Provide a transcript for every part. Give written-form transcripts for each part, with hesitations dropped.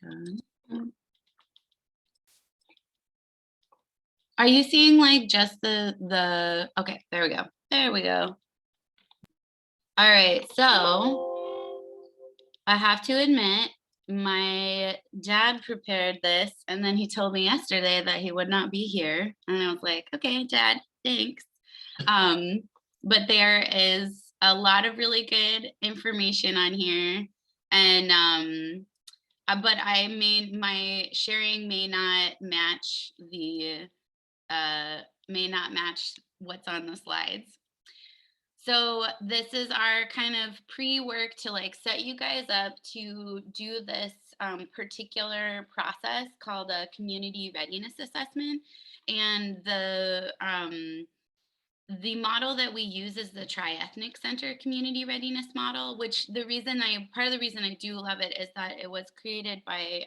Done. Are you seeing like just the, okay, there we go. There we go. All right, so I have to admit, my dad prepared this and then he told me yesterday that he would not be here. And I was like, okay, Dad, thanks. Um, but there is a lot of really good information on here. And but my sharing may not match what's on the slides. So this is our kind of pre-work to like set you guys up to do this particular process called a community readiness assessment. And the model that we use is the tri-ethnic center community readiness model, which part of the reason I do love it is that it was created by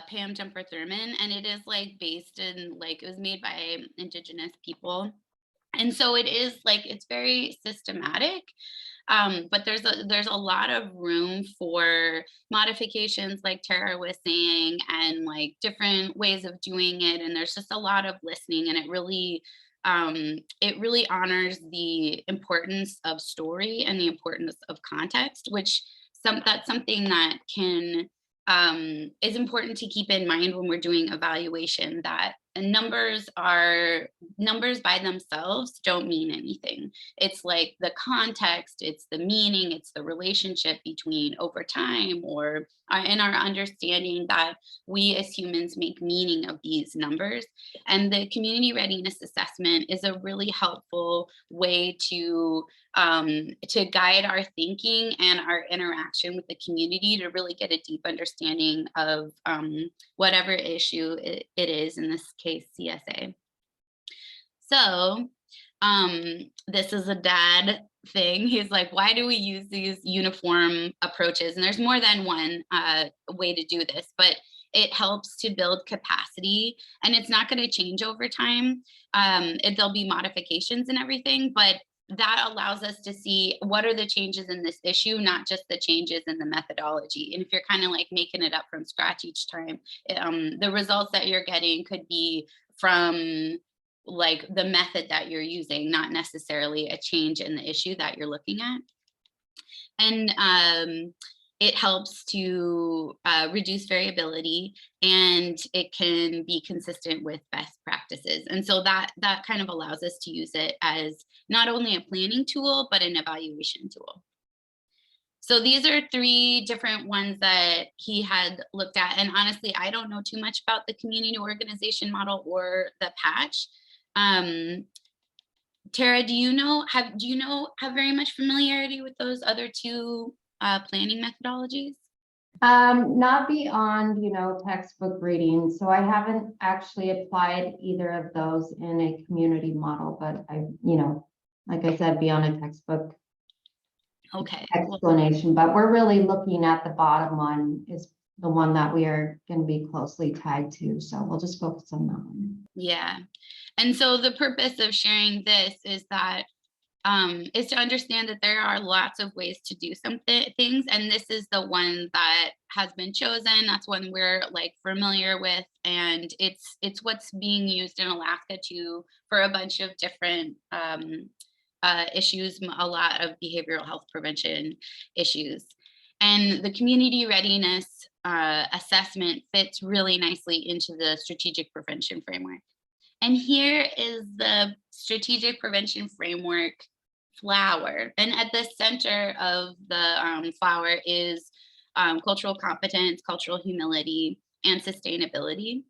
Pam Jumper Thurman, and it is like based in it was made by Indigenous people. And so it is like it's very systematic, but there's a lot of room for modifications, like Tara was saying, and like different ways of doing it. And there's just a lot of listening, and it really honors the importance of story and the importance of context, which that's something that can is important to keep in mind when we're doing evaluation, that numbers by themselves don't mean anything. It's like the context, it's the meaning, it's the relationship between over time, or in our understanding that we as humans make meaning of these numbers. And the community readiness assessment is a really helpful way to guide our thinking and our interaction with the community to really get a deep understanding of whatever issue it is, in this case, CSA. So this is a dad thing. He's like, why do we use these uniform approaches? And there's more than one way to do this, but it helps to build capacity, and it's not going to change over time. There'll be modifications and everything, but that allows us to see what are the changes in this issue, not just the changes in the methodology. And if you're kind of like making it up from scratch each time, the results that you're getting could be from like the method that you're using, not necessarily a change in the issue that you're looking at. And it helps to reduce variability, and it can be consistent with best practices. And so that kind of allows us to use it as not only a planning tool, but an evaluation tool. So these are 3 different ones that he had looked at. And honestly, I don't know too much about the community organization model or the patch. Tara, do you have very much familiarity with those other 2 planning methodologies? Not beyond, textbook reading. So I haven't actually applied either of those in a community model, but like I said, beyond a textbook explanation. But we're really looking at the bottom one is the one that we are going to be closely tied to. So we'll just focus on that one. Yeah. And so the purpose of sharing this is that is to understand that there are lots of ways to do things, and this is the one that has been chosen. That's one we're like familiar with, and it's what's being used in Alaska too for a bunch of different issues, a lot of behavioral health prevention issues. And the community readiness assessment fits really nicely into the strategic prevention framework. And here is the strategic prevention framework flower. And at the center of the flower is cultural competence, cultural humility, and sustainability.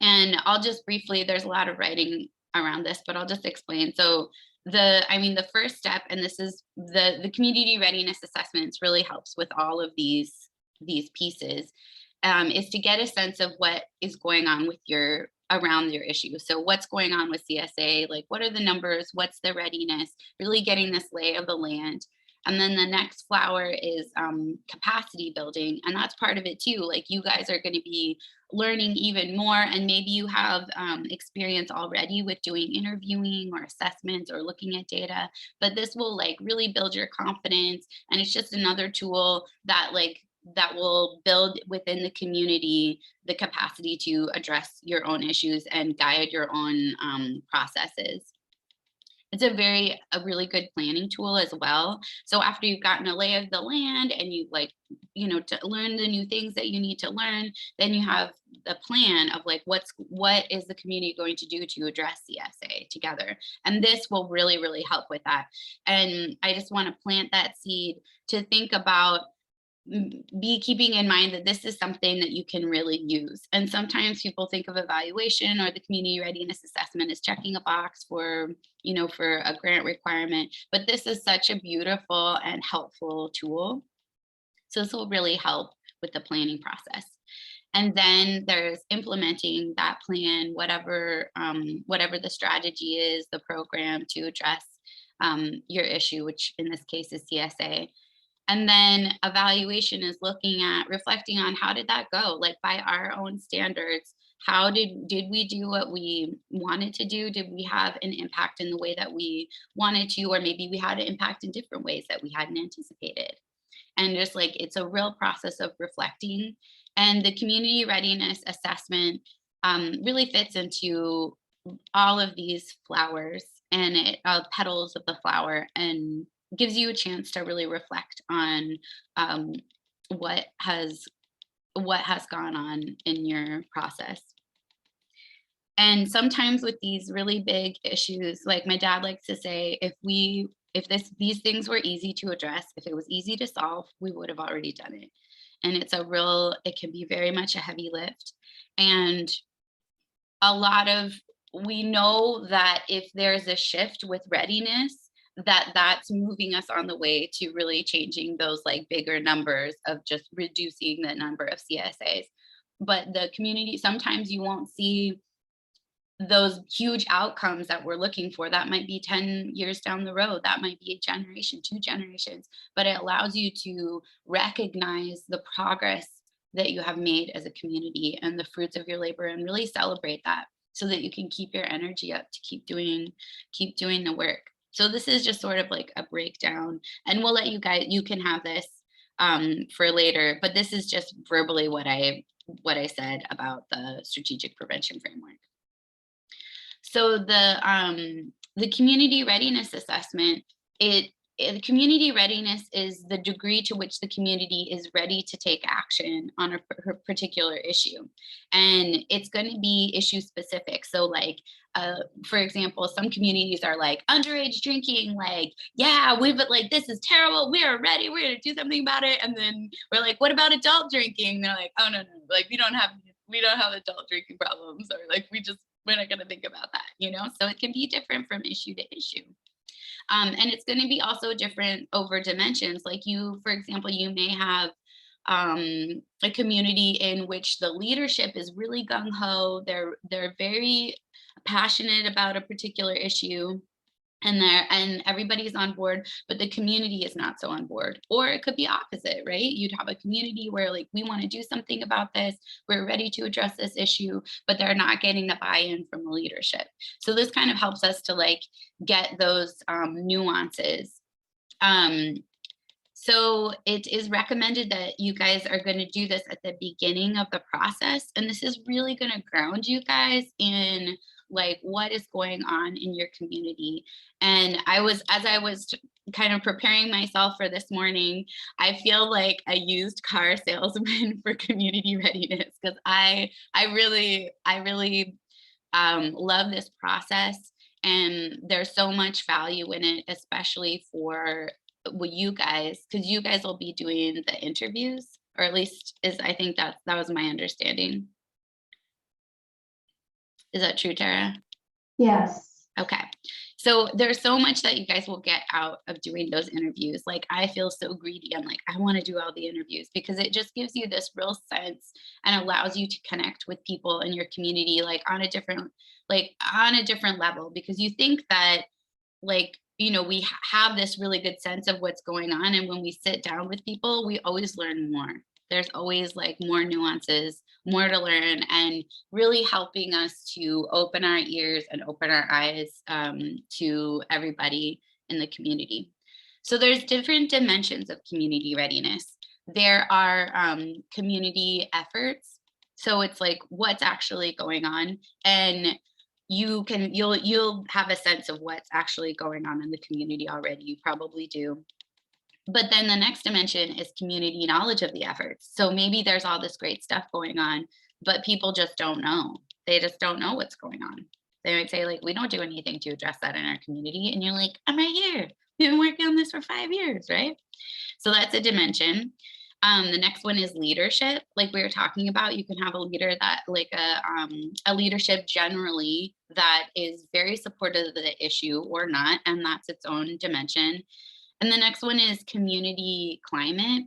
And I'll just briefly, there's a lot of writing around this, but I'll just explain. So the first step, and this is the community readiness assessments really helps with all of these pieces, is to get a sense of what is going on with around your issue. So what's going on with CSA? Like, what are the numbers? What's the readiness? Really getting this lay of the land. And then the next flower is capacity building. And that's part of it too. Like, you guys are going to be learning even more. And maybe you have experience already with doing interviewing or assessments or looking at data, but this will like really build your confidence. And it's just another tool that like that will build within the community the capacity to address your own issues and guide your own processes. It's a really good planning tool as well. So after you've gotten a lay of the land and you like, to learn the new things that you need to learn, then you have the plan of like what is the community going to do to address CSA together. And this will really, really help with that. And I just want to plant that seed to think about, be keeping in mind that this is something that you can really use. And sometimes people think of evaluation or the community readiness assessment as checking a box for, for a grant requirement, but this is such a beautiful and helpful tool. So this will really help with the planning process. And then there's implementing that plan, whatever the strategy is, the program to address your issue, which in this case is CSA. And then evaluation is looking at reflecting on how did that go? Like by our own standards, how did we do what we wanted to do? Did we have an impact in the way that we wanted to, or maybe we had an impact in different ways that we hadn't anticipated? And just like it's a real process of reflecting. And the community readiness assessment really fits into all of these flowers and petals of the flower, and gives you a chance to really reflect on um, what has what has gone on in your process. And sometimes with these really big issues, like my dad likes to say, if these things were easy to address, if it was easy to solve, we would have already done it. And it can be very much a heavy lift. And a lot of we know that if there's a shift with readiness, that's moving us on the way to really changing those like bigger numbers of just reducing the number of CSAs. But the community, sometimes you won't see those huge outcomes that we're looking for. That might be 10 years down the road, that might be a generation, 2 generations, but it allows you to recognize the progress that you have made as a community and the fruits of your labor, and really celebrate that so that you can keep your energy up to keep doing the work. So this is just sort of like a breakdown, and we'll let you can have this for later, but this is just verbally what I said about the strategic prevention framework. So the community readiness assessment, the community readiness is the degree to which the community is ready to take action on a particular issue, and it's going to be issue specific. So like for example, some communities are like underage drinking, like yeah, we've like this is terrible, we are ready, we're going to do something about it. And then we're like, what about adult drinking? They're like, oh no, no, like we don't have adult drinking problems, or like we're not going to think about that. So it can be different from issue to issue. And it's going to be also different over dimensions. Like you, for example, you may have a community in which the leadership is really gung ho. They're very passionate about a particular issue, and everybody's on board, but the community is not so on board. Or it could be opposite, right? You'd have a community where like we want to do something about this, we're ready to address this issue, but they're not getting the buy-in from the leadership. So this kind of helps us to like get those nuances. um, so it is recommended that you guys are going to do this at the beginning of the process. And this is really going to ground you guys in like what is going on in your community. And as I was kind of preparing myself for this morning, I feel like a used car salesman for community readiness, because I really love this process, and there's so much value in it, especially for you guys, because you guys will be doing the interviews, or at least is I think that was my understanding. Is that true, Tara? Yes. Okay. So there's so much that you guys will get out of doing those interviews. Like I feel so greedy. I'm like, I want to do all the interviews because it just gives you this real sense and allows you to connect with people in your community like on a different level, because you think that like we have this really good sense of what's going on, and when we sit down with people we always learn more. There's always like more nuances, more to learn, and really helping us to open our ears and open our eyes to everybody in the community. So there's different dimensions of community readiness. there are community efforts. So it's like what's actually going on, and you'll have a sense of what's actually going on in the community already. You probably do. But then the next dimension is community knowledge of the efforts. So maybe there's all this great stuff going on, but people just don't know. They just don't know what's going on. They might say, like, we don't do anything to address that in our community. And you're like, I'm right here. We've been working on this for 5 years, right? So that's a dimension. The next one is leadership. Like we were talking about, you can have a leader that, like a leadership generally that is very supportive of the issue or not, and that's its own dimension. And the next one is community climate.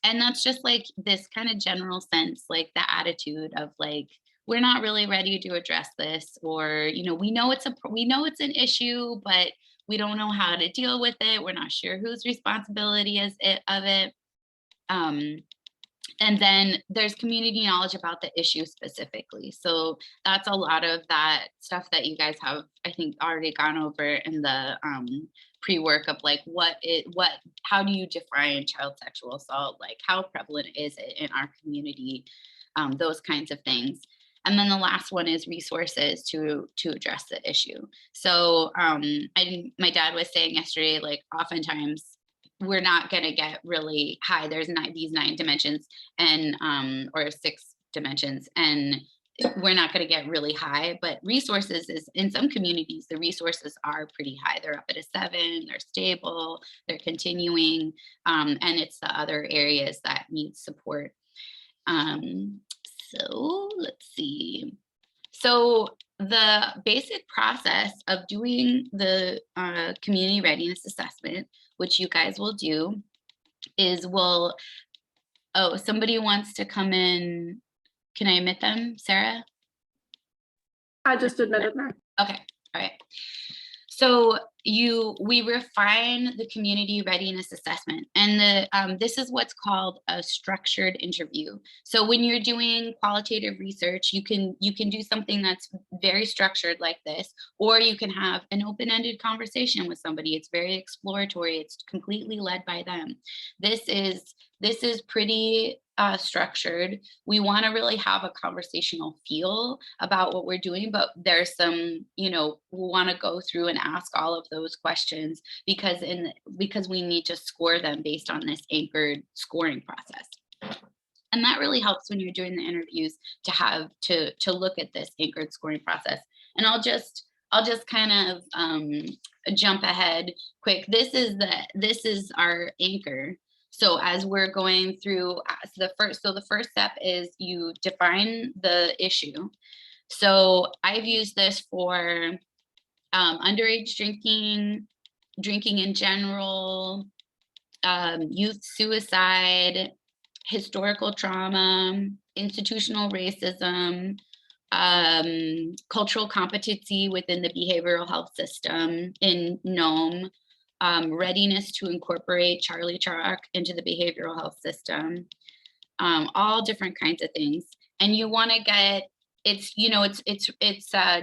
And that's just like this kind of general sense, like the attitude of like, we're not really ready to address this, or, we know it's an issue, but we don't know how to deal with it. We're not sure whose responsibility is it of it. Um, and then there's community knowledge about the issue specifically. So that's a lot of that stuff that you guys have, I think, already gone over in the pre-work of like how do you define child sexual assault? Like how prevalent is it in our community? Those kinds of things. And then the last one is resources to address the issue. So my dad was saying yesterday, like oftentimes we're not going to get really high. There's these 9 dimensions and or 6 dimensions, and we're not going to get really high. But resources is in some communities, the resources are pretty high. They're up at a 7. They're stable. They're continuing, and it's the other areas that need support. So let's see. So the basic process of doing the community readiness assessment, which you guys will do, is oh, somebody wants to come in. Can I admit them, Sarah? I just admitted her. Okay, all right. So we refine the community readiness assessment, and this is what's called a structured interview. So when you're doing qualitative research, you can do something that's very structured like this, or you can have an open-ended conversation with somebody. It's very exploratory. It's completely led by them. This is pretty structured. We want to really have a conversational feel about what we're doing, but there's some, we want to go through and ask all of those questions because we need to score them based on this anchored scoring process. And that really helps when you're doing the interviews to have to look at this anchored scoring process. And I'll just kind of jump ahead quick. This is our anchor. So as we're going through the first step is you define the issue. So I've used this for underage drinking in general, youth suicide, historical trauma, institutional racism, cultural competency within the behavioral health system in NOME, readiness to incorporate Charlie Chalk into the behavioral health system, all different kinds of things. And you want to get it's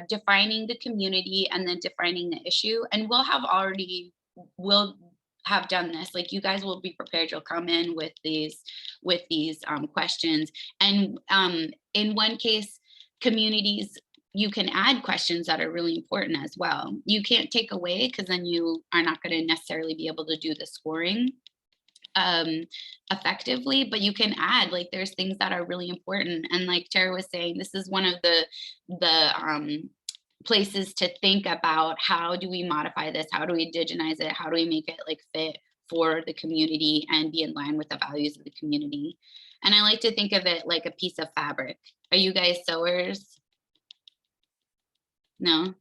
defining the community and then defining the issue. And we'll have done this. Like you guys will be prepared. You'll come in with these questions. And in one case, communities, you can add questions that are really important as well. You can't take away because then you are not going to necessarily be able to do the scoring effectively, but you can add, like there's things that are really important. And like Tara was saying, this is one of the places to think about, how do we modify this? How do we indigenize it? How do we make it like fit for the community and be in line with the values of the community? And I like to think of it like a piece of fabric. Are you guys sewers? No?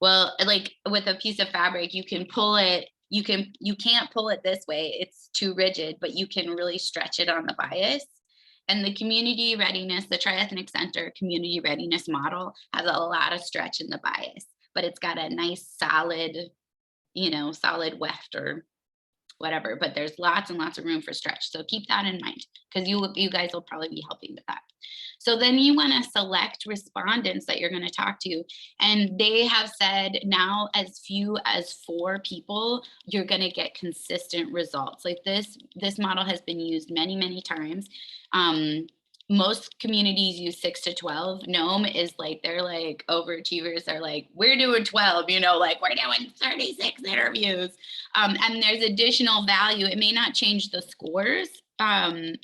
Well, like with a piece of fabric, you can pull it, you can't pull it this way, it's too rigid, but you can really stretch it on the bias. And the community readiness, the Triethnic Center community readiness model has a lot of stretch in the bias, but it's got a nice solid, solid weft or whatever, but there's lots and lots of room for stretch. So keep that in mind, because you guys will probably be helping with that. So then you want to select respondents that you're going to talk to. And they have said now as few as 4 people, you're going to get consistent results. Like this model has been used many, many times. Most communities use 6 to 12. Nome is like, they're like overachievers. They're like, we're doing 12, like we're doing 36 interviews. And there's additional value. It may not change the scores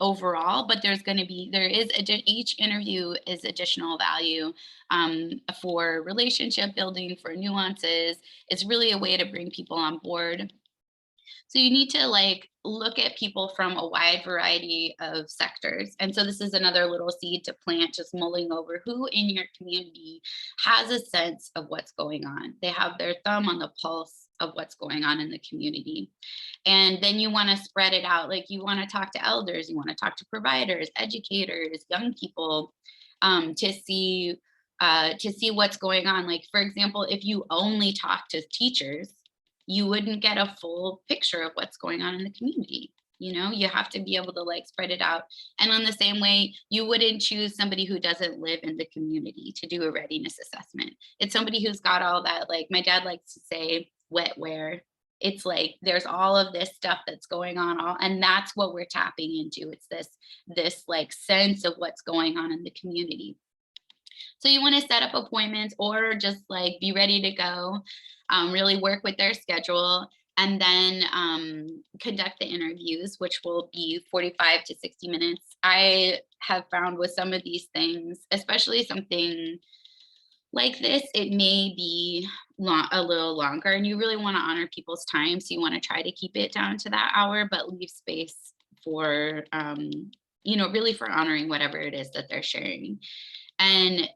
overall, but each interview is additional value for relationship building, for nuances. It's really a way to bring people on board. So you need to like look at people from a wide variety of sectors. And so this is another little seed to plant, just mulling over who in your community has a sense of what's going on. They have their thumb on the pulse of what's going on in the community. And then you want to spread it out. Like you want to talk to elders, you want to talk to providers, educators, young people, to see what's going on. Like, for example, if you only talk to teachers, you wouldn't get a full picture of what's going on in the community. You have to be able to like spread it out. And in the same way, you wouldn't choose somebody who doesn't live in the community to do a readiness assessment. It's somebody who's got all that, like my dad likes to say, wetware. It's like there's all of this stuff that's going on, and that's what we're tapping into. It's this like sense of what's going on in the community. So you want to set up appointments or just like be ready to go, really work with their schedule, and then conduct the interviews, which will be 45 to 60 minutes. I have found with some of these things, especially something like this, it may be a little longer, and you really want to honor people's time. So you want to try to keep it down to that hour, but leave space for, really for honoring whatever it is that they're sharing. And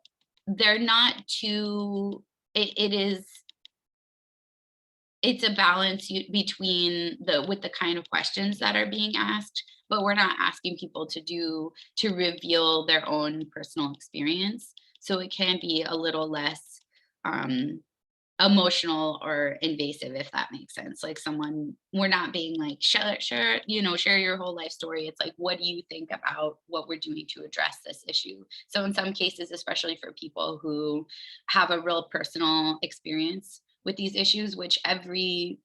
they're not too, it's a balance between with the kind of questions that are being asked, but we're not asking people to reveal their own personal experience. So it can be a little less emotional or invasive, if that makes sense. Like we're not being like, share your whole life story. It's like, what do you think about what we're doing to address this issue? So in some cases, especially for people who have a real personal experience with these issues, which every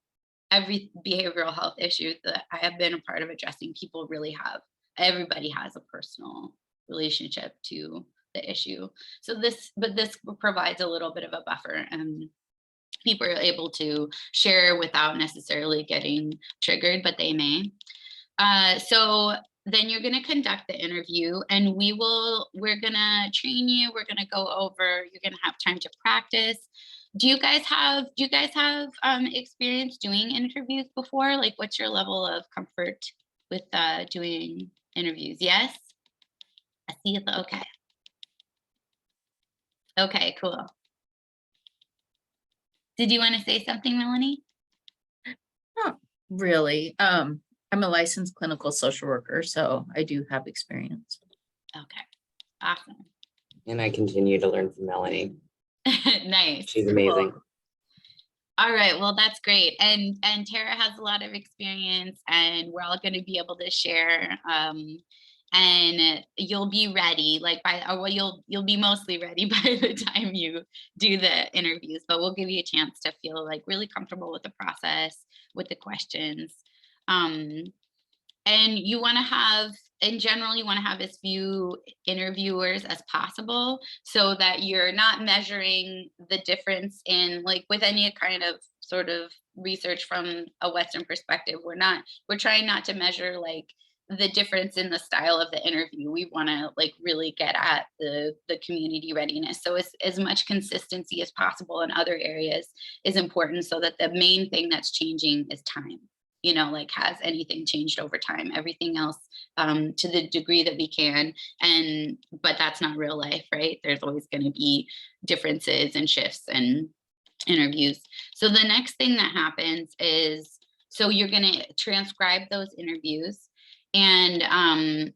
behavioral health issue that I have been a part of addressing, people really have. Everybody has a personal relationship to the issue. So this provides a little bit of a buffer, and people are able to share without necessarily getting triggered, but they may. So then you're going to conduct the interview, and we're going to train you. We're going to go over, you're going to have time to practice. Do you guys have experience doing interviews before? Like, what's your level of comfort with doing interviews? Yes? I see it. Okay. Okay, cool. Did you want to say something, Melanie? Not really. I'm a licensed clinical social worker, so I do have experience. Okay, awesome. And I continue to learn from Melanie. Nice. She's amazing. Cool. All right, well, that's great. And Tara has a lot of experience, and we're all going to be able to share. And you'll be ready, you'll be mostly ready by the time you do the interviews, but we'll give you a chance to feel like really comfortable with the process, with the questions. And you want to have, in general, you want to have as few interviewers as possible, so that you're not measuring the difference in, like with any kind of sort of research from a Western perspective, we're trying not to measure like the difference in the style of the interview. We want to like really get at the community readiness. So as much consistency as possible in other areas is important, so that the main thing that's changing is time. Like, has anything changed over time? Everything else, to the degree that we can, but that's not real life, right? There's always going to be differences and shifts and interviews. So the next thing that happens is, so you're going to transcribe those interviews, and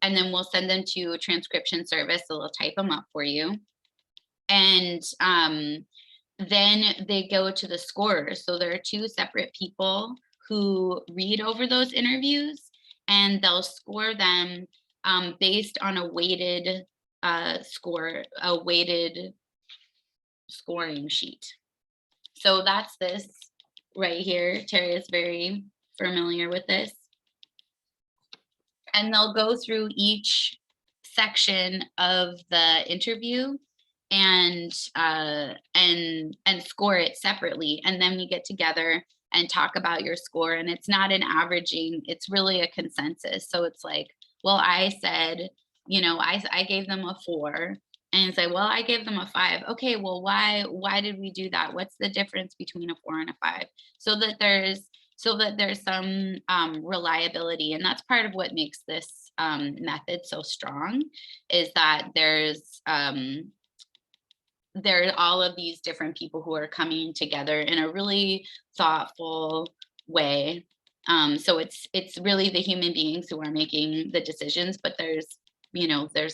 then we'll send them to a transcription service. So they'll type them up for you, and then they go to the scorers. So there are 2 separate people who read over those interviews, and they'll score them based on a weighted scoring sheet. So that's this right here. Terry is very familiar with this. And they'll go through each section of the interview and score it separately. And then we get together and talk about your score. And it's not an averaging, it's really a consensus. So it's like, well, I said, I gave them a 4. And it's like, well, I gave them a 5. Okay, well, why did we do that? What's the difference between a 4 and a 5? So that there's some reliability. And that's part of what makes this method so strong, is that there are all of these different people who are coming together in a really thoughtful way. So it's really the human beings who are making the decisions, but there's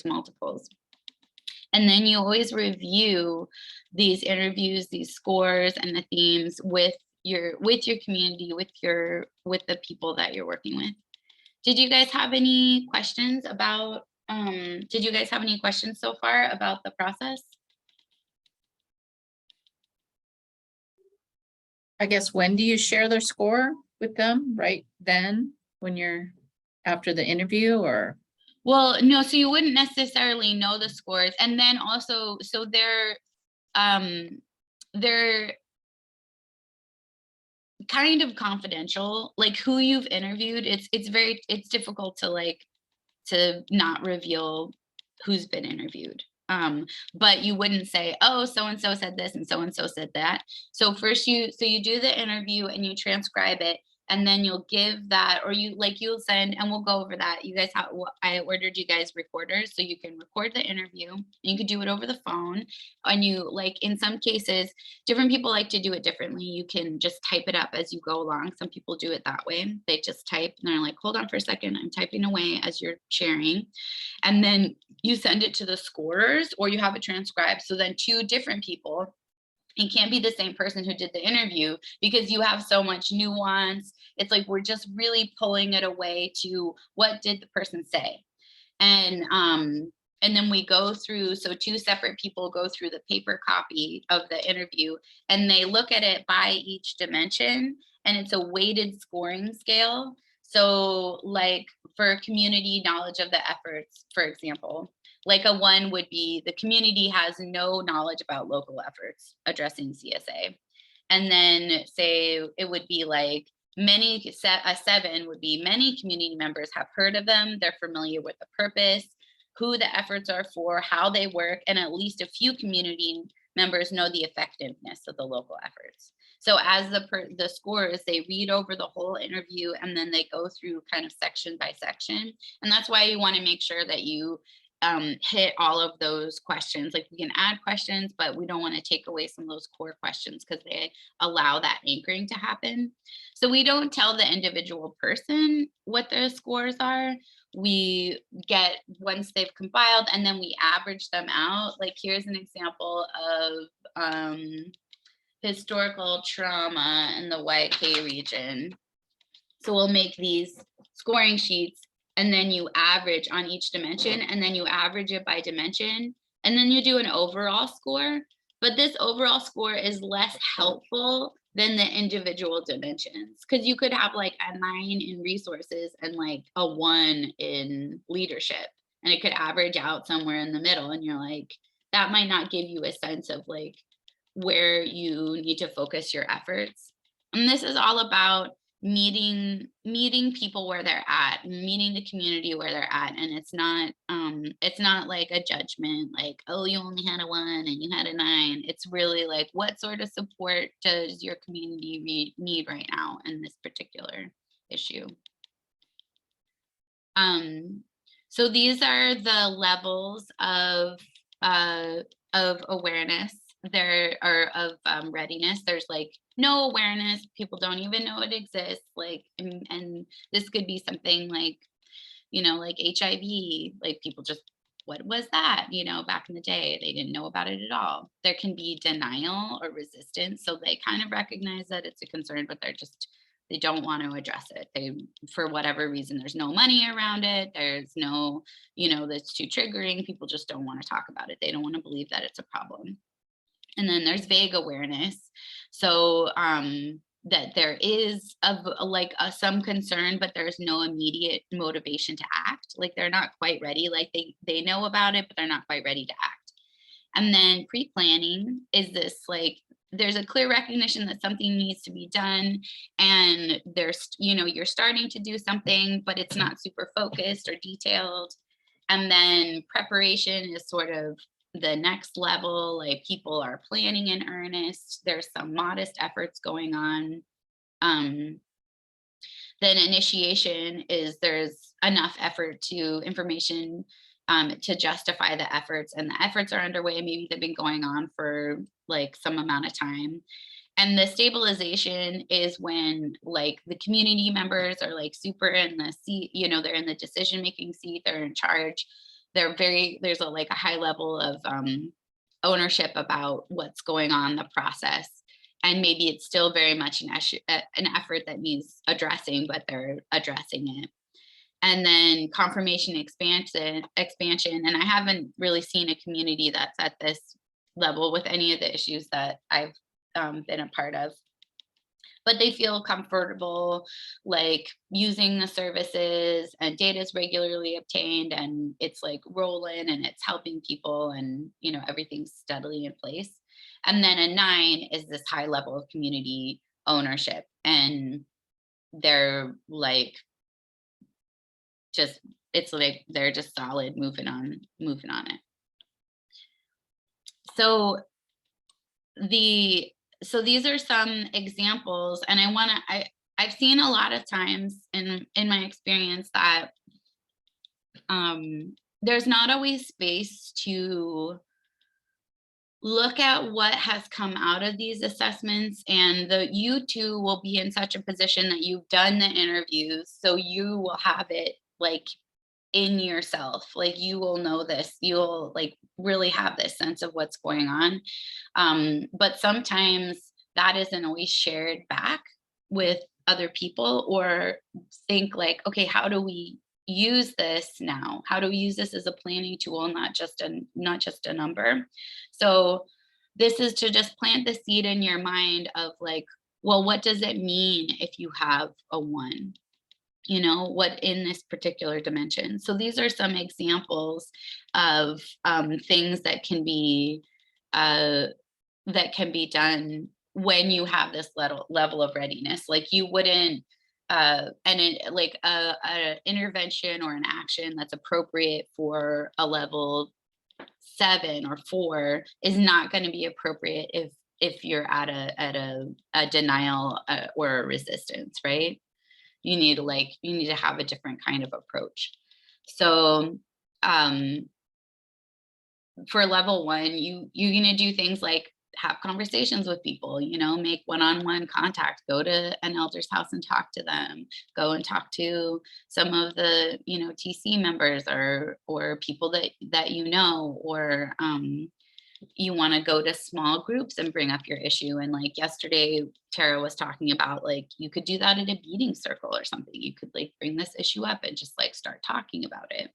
multiples. And then you always review these interviews, these scores, and the themes with your community, with the people that you're working with. Did you guys have any questions about so far about the process? I guess, when do you share their score with them? Right then, when you're after the interview, or? Well, no, so you wouldn't necessarily know the scores. And then also, so they're kind of confidential, like who you've interviewed. It's difficult to not reveal who's been interviewed. But you wouldn't say, oh, so-and-so said this and so-and-so said that. So first you do the interview and you transcribe it, and then you'll give that, or you'll send, and we'll go over that. You guys have, I ordered you guys recorders, so you can record the interview, and you could do it over the phone. And in some cases, different people like to do it differently. You can just type it up as you go along. Some people do it that way. They just type, and they're like, hold on for a second, I'm typing away as you're sharing. And then you send it to the scorers, or you have it transcribed. So then 2 different people, it can't be the same person who did the interview, because you have so much nuance. It's like we're just really pulling it away to what did the person say. And then we go through, so 2 separate people go through the paper copy of the interview, and they look at it by each dimension, and it's a weighted scoring scale. So like for community knowledge of the efforts, for example, like a 1 would be the community has no knowledge about local efforts addressing CSA. And then say it would be like a 7 would be many community members have heard of them, they're familiar with the purpose, who the efforts are for, how they work, and at least a few community members know the effectiveness of the local efforts. So as the scorers, they read over the whole interview, and then they go through kind of section by section. And that's why you want to make sure that you hit all of those questions. Like we can add questions, but we don't want to take away some of those core questions, because they allow that anchoring to happen. So we don't tell the individual person what their scores are. We get, once they've compiled, and then we average them out. Like here's an example of historical trauma in the YK region. So we'll make these scoring sheets, and then you average on each dimension, and then you average it by dimension, and then you do an overall score. But this overall score is less helpful than the individual dimensions, because you could have like a 9 in resources and like a 1 in leadership, and it could average out somewhere in the middle, and you're like, that might not give you a sense of like where you need to focus your efforts. And this is all about meeting people where they're at, meeting the community where they're at. And it's not like a judgment, like, oh, you only had a 1 and you had a 9. It's really like, what sort of support does your community need right now in this particular issue? So these are the levels of awareness. There are of readiness. There's like no awareness. People don't even know it exists. Like, and this could be something like, like HIV. Like people just, what was that? Back in the day, they didn't know about it at all. There can be denial or resistance. So they kind of recognize that it's a concern, but they're just They don't want to address it. They, for whatever reason, there's no money around it. There's no, that's too triggering. People just don't want to talk about it. They don't want to believe that it's a problem. And then there's vague awareness. So that there is some concern, but there's no immediate motivation to act. Like they're not quite ready. Like they know about it, but they're not quite ready to act. And then pre-planning is this like, there's a clear recognition that something needs to be done, and there's, you're starting to do something, but it's not super focused or detailed. And then preparation is sort of the next level, like people are planning in earnest. There's some modest efforts going on. Then initiation is there's enough effort to information to justify the efforts, and the efforts are underway. Maybe they've been going on for like some amount of time. And the stabilization is when like the community members are like super in the seat, they're in the decision making seat, they're in charge. There's a high level of ownership about what's going on in the process. And maybe it's still very much an effort that needs addressing, but they're addressing it. And then confirmation expansion. And I haven't really seen a community that's at this level with any of the issues that I've been a part of. But they feel comfortable like using the services, and data is regularly obtained, and it's like rolling and it's helping people, and everything's steadily in place. And then a 9 is this high level of community ownership, and they're like it's like they're just solid moving on it. So these are some examples, and I've seen a lot of times in my experience that there's not always space to look at what has come out of these assessments, and you two will be in such a position that you've done the interviews, so you will have it like in yourself, like you will know this, you'll like really have this sense of what's going on. But sometimes that isn't always shared back with other people, or think like, okay, how do we use this now? How do we use this as a planning tool, not just a number? So this is to just plant the seed in your mind of like, well, what does it mean if you have a 1? What in this particular dimension. So these are some examples of things that can be done when you have this level of readiness. Like you wouldn't like a intervention or an action that's appropriate for a level 7 or 4 is not going to be appropriate if you're at a denial or a resistance, right? You need to have a different kind of approach. So for level 1, you're going to do things like have conversations with people, make one-on-one contact, go to an elder's house and talk to them, go and talk to some of the, TC members or people that or you want to go to small groups and bring up your issue. And like yesterday, Tara was talking about like, you could do that at a meeting circle or something. You could like bring this issue up and just like start talking about it.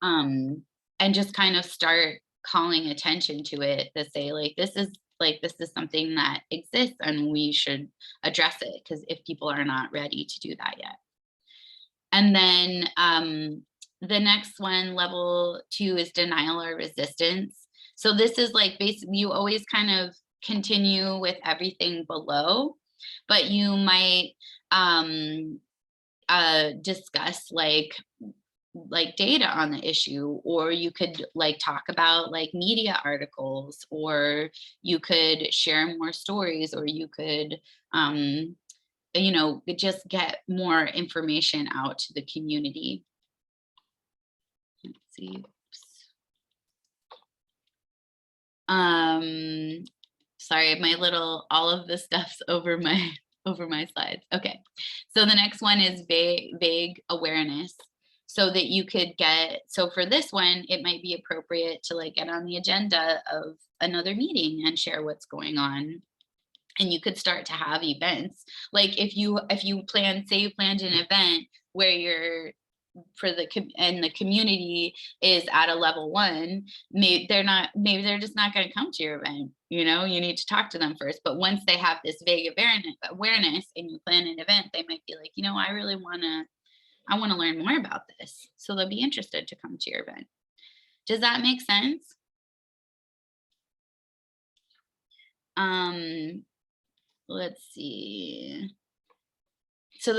And just kind of start calling attention to it, to say like, this is something that exists and we should address it, because if people are not ready to do that yet. And then the next one, level 2, is denial or resistance. So this is like basically you always kind of continue with everything below, but you might discuss like data on the issue, or you could like talk about like media articles, or you could share more stories, or you could just get more information out to the community. Let's see. Sorry, all of this stuff's over my slides. Okay, so the next one is vague awareness, so that you could so for this one, it might be appropriate to like get on the agenda of another meeting and share what's going on. and you could start to have events. Like if you say you planned an event where you're and the community is at a level 1, maybe they're just not going to come to your event. You need to talk to them first. But once they have this vague awareness and you plan an event, they might be like, I want to learn more about this. So they'll be interested to come to your event. Does that make sense? Let's see. So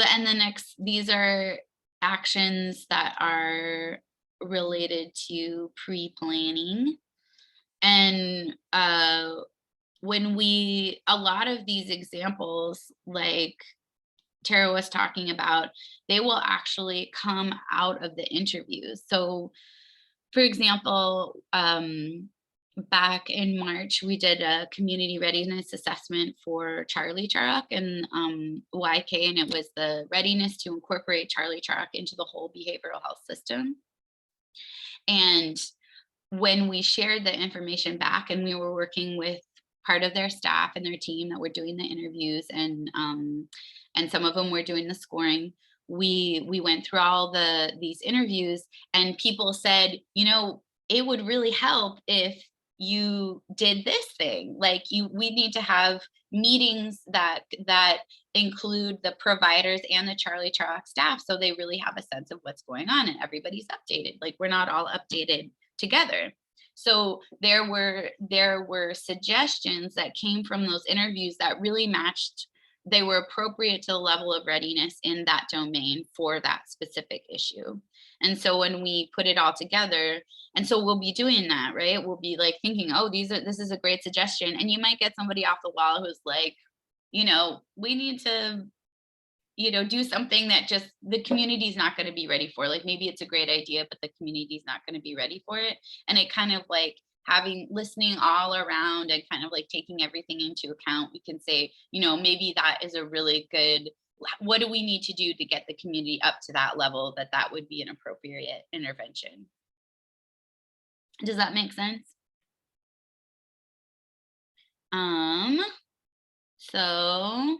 these are actions that are related to pre-planning. And a lot of these examples, like Tara was talking about, they will actually come out of the interviews. So for example, back in March, we did a community readiness assessment for Charlie Charuck and YK, and it was the readiness to incorporate Charlie Charuck into the whole behavioral health system. And when we shared the information back, and we were working with part of their staff and their team that were doing the interviews, and some of them were doing the scoring, we went through all these interviews, and people said, it would really help if you did this thing. Like we need to have meetings that include the providers and the Charlie Charuck staff, so they really have a sense of what's going on and everybody's updated. Like we're not all updated together. So there were suggestions that came from those interviews that really matched. They were appropriate to the level of readiness in that domain for that specific issue. And so when we put it all together, and so we'll be doing that, right? We'll be like thinking, oh, this is a great suggestion. And you might get somebody off the wall who's like, we need to, do something that just the community's not going to be ready for. Like maybe it's a great idea, but the community's not going to be ready for it. And it kind of like listening all around and kind of like taking everything into account, we can say, maybe that is a really good, what do we need to do to get the community up to that level that would be an appropriate intervention? Does that make sense? So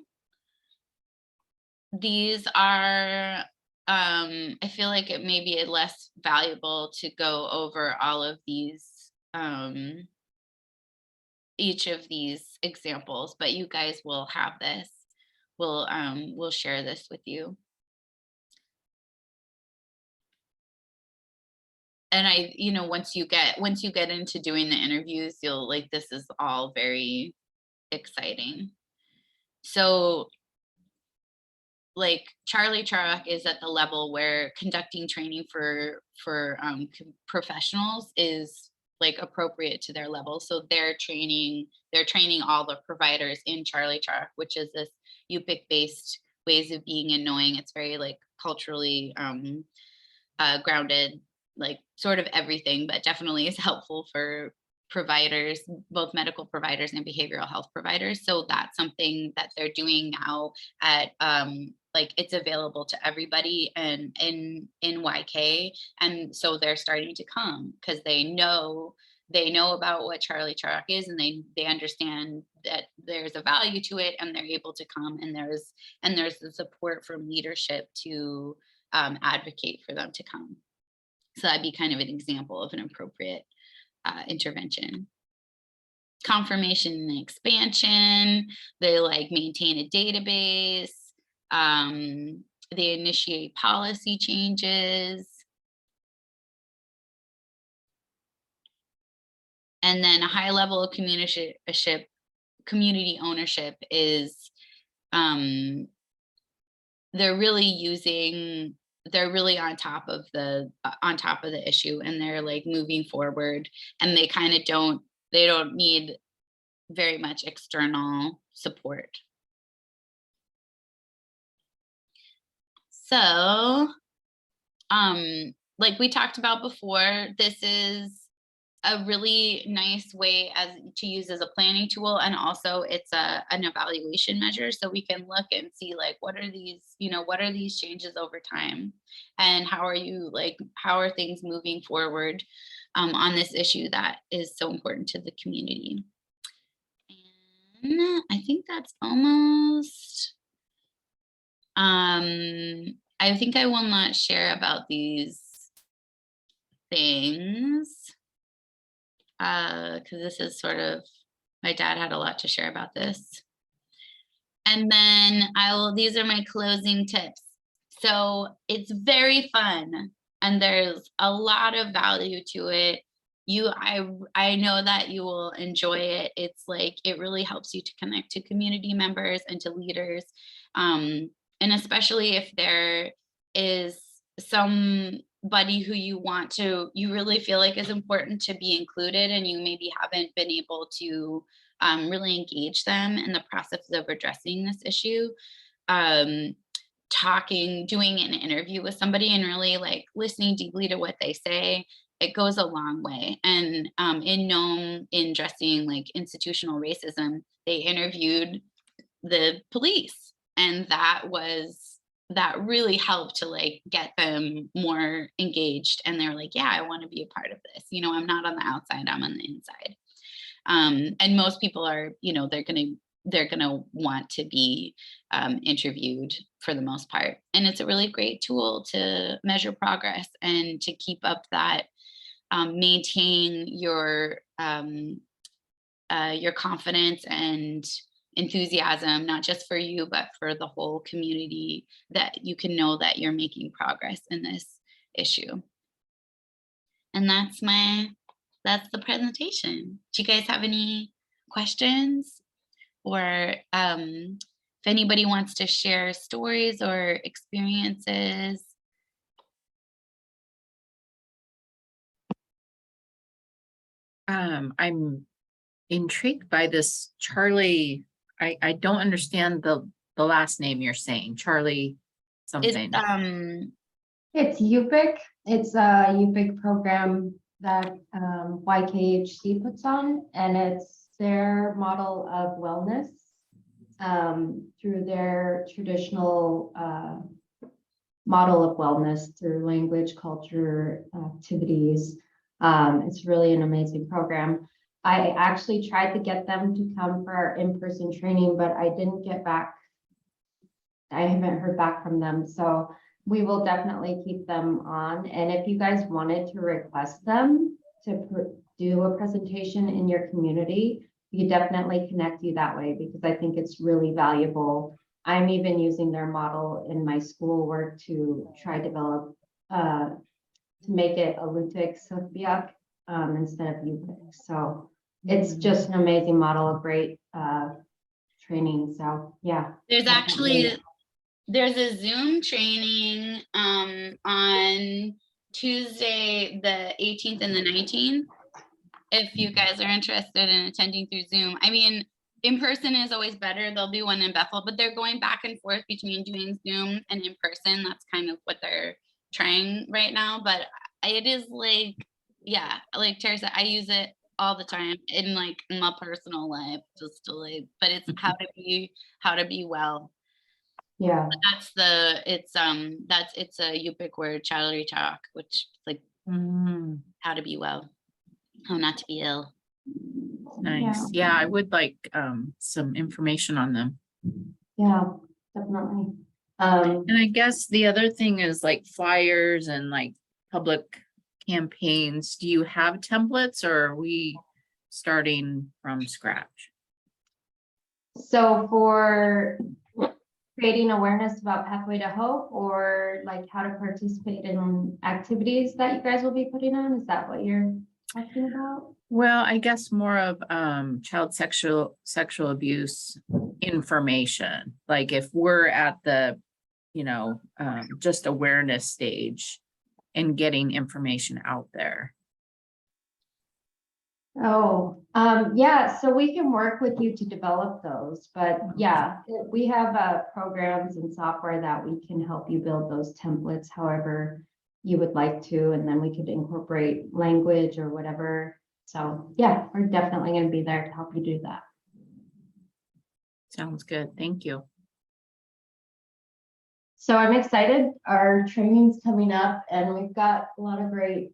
these are, I feel like it may be less valuable to go over all of these, each of these examples, but you guys will have this. We'll share this with you. And once you get into doing the interviews, you'll like, this is all very exciting. So like Charlie Charuck is at the level where conducting training for professionals is like appropriate to their level. So they're training all the providers in Charlie Charuck, which is this UPIC based ways of being and knowing. It's very like culturally grounded, like sort of everything, but definitely is helpful for providers, both medical providers and behavioral health providers. So that's something that they're doing now at like it's available to everybody and in YK. And so they're starting to come because they know about what Charlie Charuck is, and they understand that there's a value to it, and they're able to come, and there's the support from leadership to advocate for them to come. So that'd be kind of an example of an appropriate intervention. Confirmation and expansion, they like maintain a database, they initiate policy changes. And then a high level of community ownership is they're really on top of the issue, and they're like moving forward, and they kind of don't need very much external support. So like we talked about before, this is a really nice way to use as a planning tool, and also it's an evaluation measure, so we can look and see like what are these changes over time, and how are things moving forward on this issue that is so important to the community. I think that's almost. I think I will not share about these things because this is sort of, my dad had a lot to share about this. And then these are my closing tips. So it's very fun and there's a lot of value to it. I know that you will enjoy it. It's like, it really helps you to connect to community members and to leaders. And especially if there is somebody who you really feel like is important to be included and you maybe haven't been able to really engage them in the process of addressing this issue. Doing an interview with somebody and really like listening deeply to what they say, it goes a long way. And in Nome, in addressing like institutional racism, they interviewed the police, and that really helped to like get them more engaged. And they're like, yeah, I want to be a part of this. I'm not on the outside, I'm on the inside. And most people are, they're gonna want to be interviewed for the most part. And it's a really great tool to measure progress and to keep up that, maintain your confidence and enthusiasm, not just for you, but for the whole community, that you can know that you're making progress in this issue. And that's the presentation. Do you guys have any questions? Or if anybody wants to share stories or experiences? I'm intrigued by this Charlie. I don't understand the last name you're saying, Charlie something. It's UPIC. It's a UPIC program that YKHC puts on, and it's their model of wellness through their traditional model of wellness through language, culture, activities. It's really an amazing program. I actually tried to get them to come for our in-person training, but I didn't get back. I haven't heard back from them. So we will definitely keep them on. And if you guys wanted to request them to do a presentation in your community, we could definitely connect you that way, because I think it's really valuable. I'm even using their model in my schoolwork to try develop, to make it a Lutic Sofbiak instead of UPIC. So it's just an amazing model, a great training. So yeah. There's a Zoom training on Tuesday, the 18th and the 19th. If you guys are interested in attending through Zoom. I mean, in person is always better. There'll be one in Bethel, but they're going back and forth between doing Zoom and in person. That's kind of what they're trying right now. But it is like, yeah, like Tara said, I use it all the time in like my personal life, just to like, but it's how to be well. Yeah. It's a Yupik word, Challery talk, which like how to be well, how not to be ill. Nice. Yeah, I would like some information on them. Yeah, definitely. And I guess the other thing is like flyers and like public campaigns. Do you have templates, or are we starting from scratch? So for creating awareness about Pathway to Hope, or like how to participate in activities that you guys will be putting on, is that what you're talking about? Well, I guess more of child sexual abuse information. Like if we're at the, just awareness stage and getting information out there. Oh, yeah, so we can work with you to develop those, but yeah, we have programs and software that we can help you build those templates however you would like to, and then we could incorporate language or whatever. So yeah, we're definitely going to be there to help you do that. Sounds good. Thank you. So I'm excited. Our training's coming up, and we've got a lot of great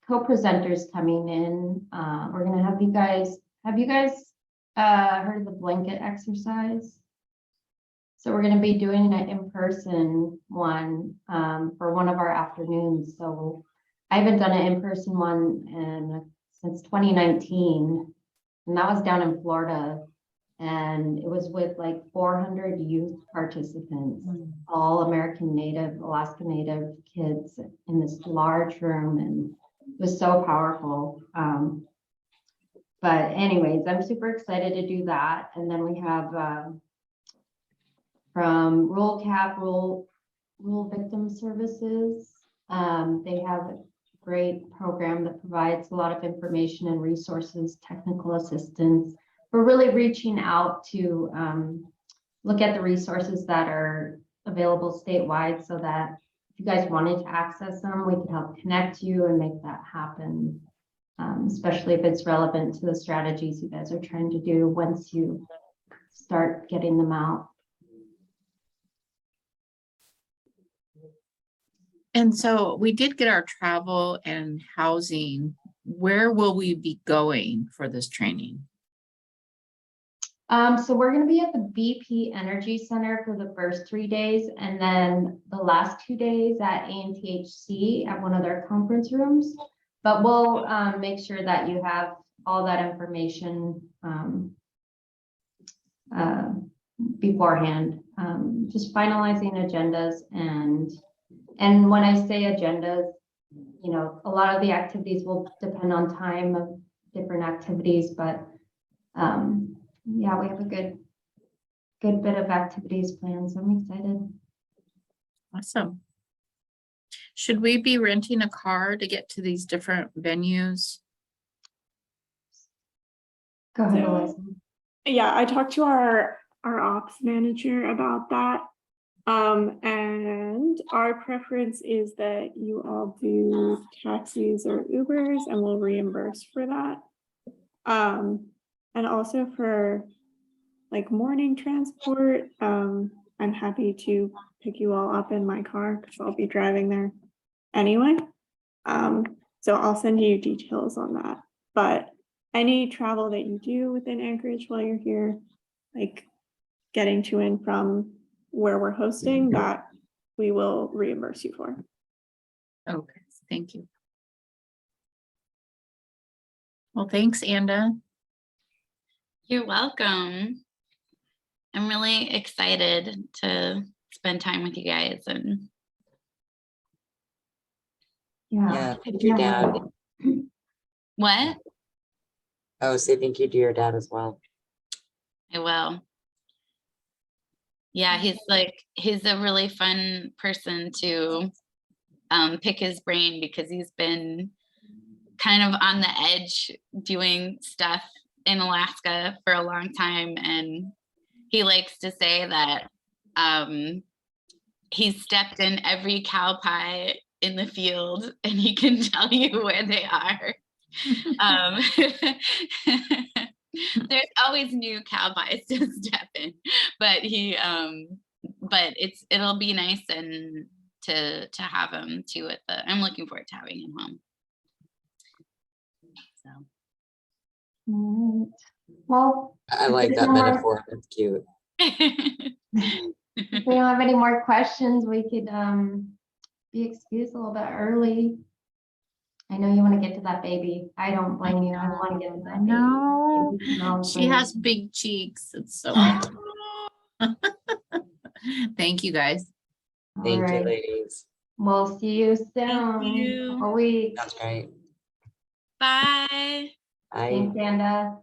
co-presenters coming in. We're going to have you guys heard of the blanket exercise? So we're gonna be doing an in-person one, for one of our afternoons, so I haven't done an in-person one since 2019. And that was down in Florida, and it was with like 400 youth participants, all American Native, Alaska Native kids in this large room, and it was so powerful. But anyways, I'm super excited to do that. And then we have, from Rural Victim Services. They have a great program that provides a lot of information and resources, technical assistance. We're really reaching out to look at the resources that are available statewide, so that if you guys wanted to access them, we could help connect you and make that happen. Especially if it's relevant to the strategies you guys are trying to do once you start getting them out. And so we did get our travel and housing. Where will we be going for this training? So we're gonna be at the BP Energy Center for the first 3 days, and then the last 2 days at ANTHC at one of their conference rooms. But we'll make sure that you have all that information beforehand. Just finalizing agendas, and when I say agendas, you know, a lot of the activities will depend on time of different activities, but yeah, we have a good bit of activities planned, so I'm excited. Awesome. Should we be renting a car to get to these different venues? Go ahead, So- Eliza. Yeah, I talked to our ops manager about that. And our preference is that you all do taxis or Ubers, and we'll reimburse for that. And also for like morning transport, I'm happy to pick you all up in my car because I'll be driving there anyway. So I'll send you details on that. But any travel that you do within Anchorage while you're here, like getting to and from where we're hosting, that we will reimburse you for. Okay, thank you. Well, thanks, Anda. You're welcome. I'm really excited to spend time with you guys, and Yeah, thank your dad. what? Oh, say thank you to your dad as well. I will. Yeah, he's a really fun person to pick his brain, because he's been kind of on the edge doing stuff in Alaska for a long time, and he likes to say that he's stepped in every cow pie in the field, and he can tell you where they are. There's always new cow pies to step in, but it'll be nice and to have him too at the. I'm looking forward to having him home. So. All right. Well, I like There's that no more- metaphor. It's cute. if we don't have any more questions, we could be excused a little bit early. I know you want to get to that baby. I don't blame you. I want to get to that baby. No, Baby smells she good. has big cheeks. It's so. Thank you, guys. All Thank you, right. ladies. We'll see you soon. you. A week. That's right. Bye. Bye. Thanks, Amanda.